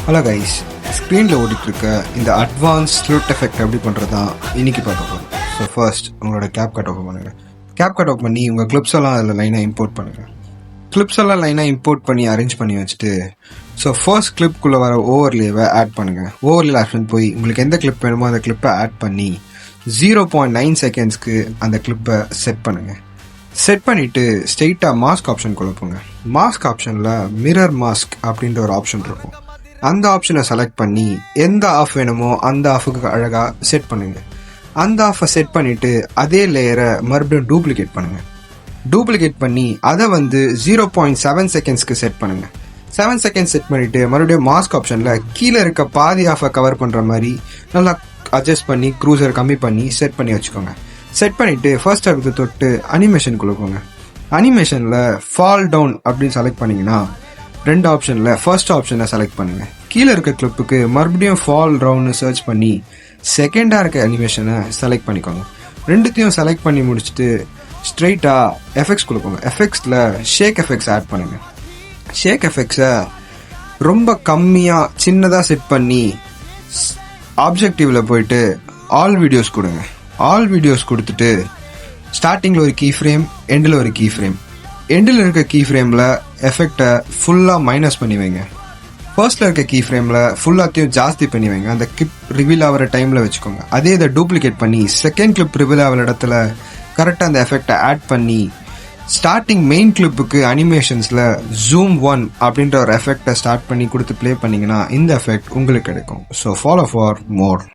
Hello guys, ஸ்க்ரீனில் ஓடிட்டுருக்க இந்த advance ஸ்லூட் effect எப்படி பண்ணுறது தான் இன்றைக்கி பார்க்க போகிறோம். ஸோ ஃபர்ஸ்ட் உங்களோட கேப்கட் ஓப்பன் பண்ணுங்கள். கேப்கட் ஓப்பன் பண்ணி உங்கள் கிளிப்ஸ் எல்லாம் அதில் லைனாக இம்போர்ட் பண்ணுங்கள். கிளிப்ஸ் எல்லாம் லைனாக இம்போர்ட் பண்ணி அரேஞ்ச் பண்ணி வச்சுட்டு ஸோ ஃபர்ஸ்ட் கிளிப்புக்குள்ளே வர ஓவர்லேவை ஆட் பண்ணுங்கள். ஓவர்லே ஆப்ஷன் போய் உங்களுக்கு எந்த கிளிப் வேணுமோ அந்த கிளிப்பை ஆட் பண்ணி 0.9 செகண்ட்ஸ்க்கு அந்த கிளிப்பை செட் பண்ணுங்கள். செட் பண்ணிவிட்டு ஸ்ட்ரெயிட்டாக மாஸ்க் ஆப்ஷன் போங்க. மாஸ்க் ஆப்ஷனில் மிரர் மாஸ்க் அப்படின்ற ஒரு ஆப்ஷன் இருக்கும். அந்த ஆப்ஷனை செலக்ட் பண்ணி எந்த ஆஃப் வேணுமோ அந்த ஆஃபுக்கு அழகாக செட் பண்ணுங்கள். அந்த ஆஃபை செட் பண்ணிவிட்டு அதே லேயரை மறுபடியும் டூப்ளிகேட் பண்ணுங்கள். டூப்ளிகேட் பண்ணி அதை 0.7 செகண்ட்ஸ்க்கு செட் பண்ணுங்கள். 7 செகண்ட்ஸ் செட் பண்ணிவிட்டு மறுபடியும் மாஸ்க் ஆப்ஷனில் கீழே இருக்க பாதி ஆஃபை கவர் பண்ணுற மாதிரி நல்லா அட்ஜஸ்ட் பண்ணி க்ரூசர் கம்மி பண்ணி செட் பண்ணி வச்சுக்கோங்க. செட் பண்ணிவிட்டு ஃபர்ஸ்ட் அடுத்து தொட்டு அனிமேஷன் கொடுக்கோங்க. அனிமேஷனில் ஃபால் டவுன் அப்படின்னு செலக்ட் பண்ணிங்கன்னா ரெண்டு ஆப்ஷனில் ஃபர்ஸ்ட் ஆப்ஷனை செலக்ட் பண்ணுங்கள். கீழே இருக்க கிளிப்புக்கு மறுபடியும் ஃபால் டவுன்னு சர்ச் பண்ணி செகண்டாக இருக்க அனிமேஷனை செலக்ட் பண்ணிக்கோங்க. ரெண்டுத்தையும் செலக்ட் பண்ணி முடிச்சுட்டு ஸ்ட்ரெயிட்டாக எஃபெக்ட்ஸ் கொடுக்கோங்க. எஃபெக்ட்ஸில் ஷேக் எஃபெக்ட்ஸ் ஆட் பண்ணுங்கள். ஷேக் எஃபெக்ட்ஸை ரொம்ப கம்மியாக சின்னதாக செட் பண்ணி ஆப்ஜெக்டிவில் போயிட்டு ஆல் வீடியோஸ் கொடுங்க. ஆல் வீடியோஸ் கொடுத்துட்டு ஸ்டார்டிங்கில் ஒரு கீ ஃப்ரேம், எண்டில் ஒரு கீ ஃப்ரேம். எண்டில் இருக்க கீ ஃப்ரேமில் எஃபெக்டை ஃபுல்லாக மைனஸ் பண்ணி வைங்க. ஃபர்ஸ்ட்டில் இருக்க கீ ஃப்ரேமில் ஃபுல்லாத்தையும் ஜாஸ்தி பண்ணி வைங்க. அந்த கிளிப் ரிவீல் ஆகிற டைமில் வச்சுக்கோங்க. அதே இதை டூப்ளிகேட் பண்ணி செகண்ட் கிளிப் ரிவீல் ஆகிற இடத்துல கரெக்டாக அந்த எஃபெக்டை ஆட் பண்ணி ஸ்டார்டிங் மெயின் கிளிப்புக்கு அனிமேஷன்ஸில் ஜூம் 1 அப்படின்ற ஒரு எஃபெக்டை ஸ்டார்ட் பண்ணி கொடுத்து ப்ளே பண்ணிங்கன்னா இந்த எஃபெக்ட் உங்களுக்கு கிடைக்கும். So follow for more.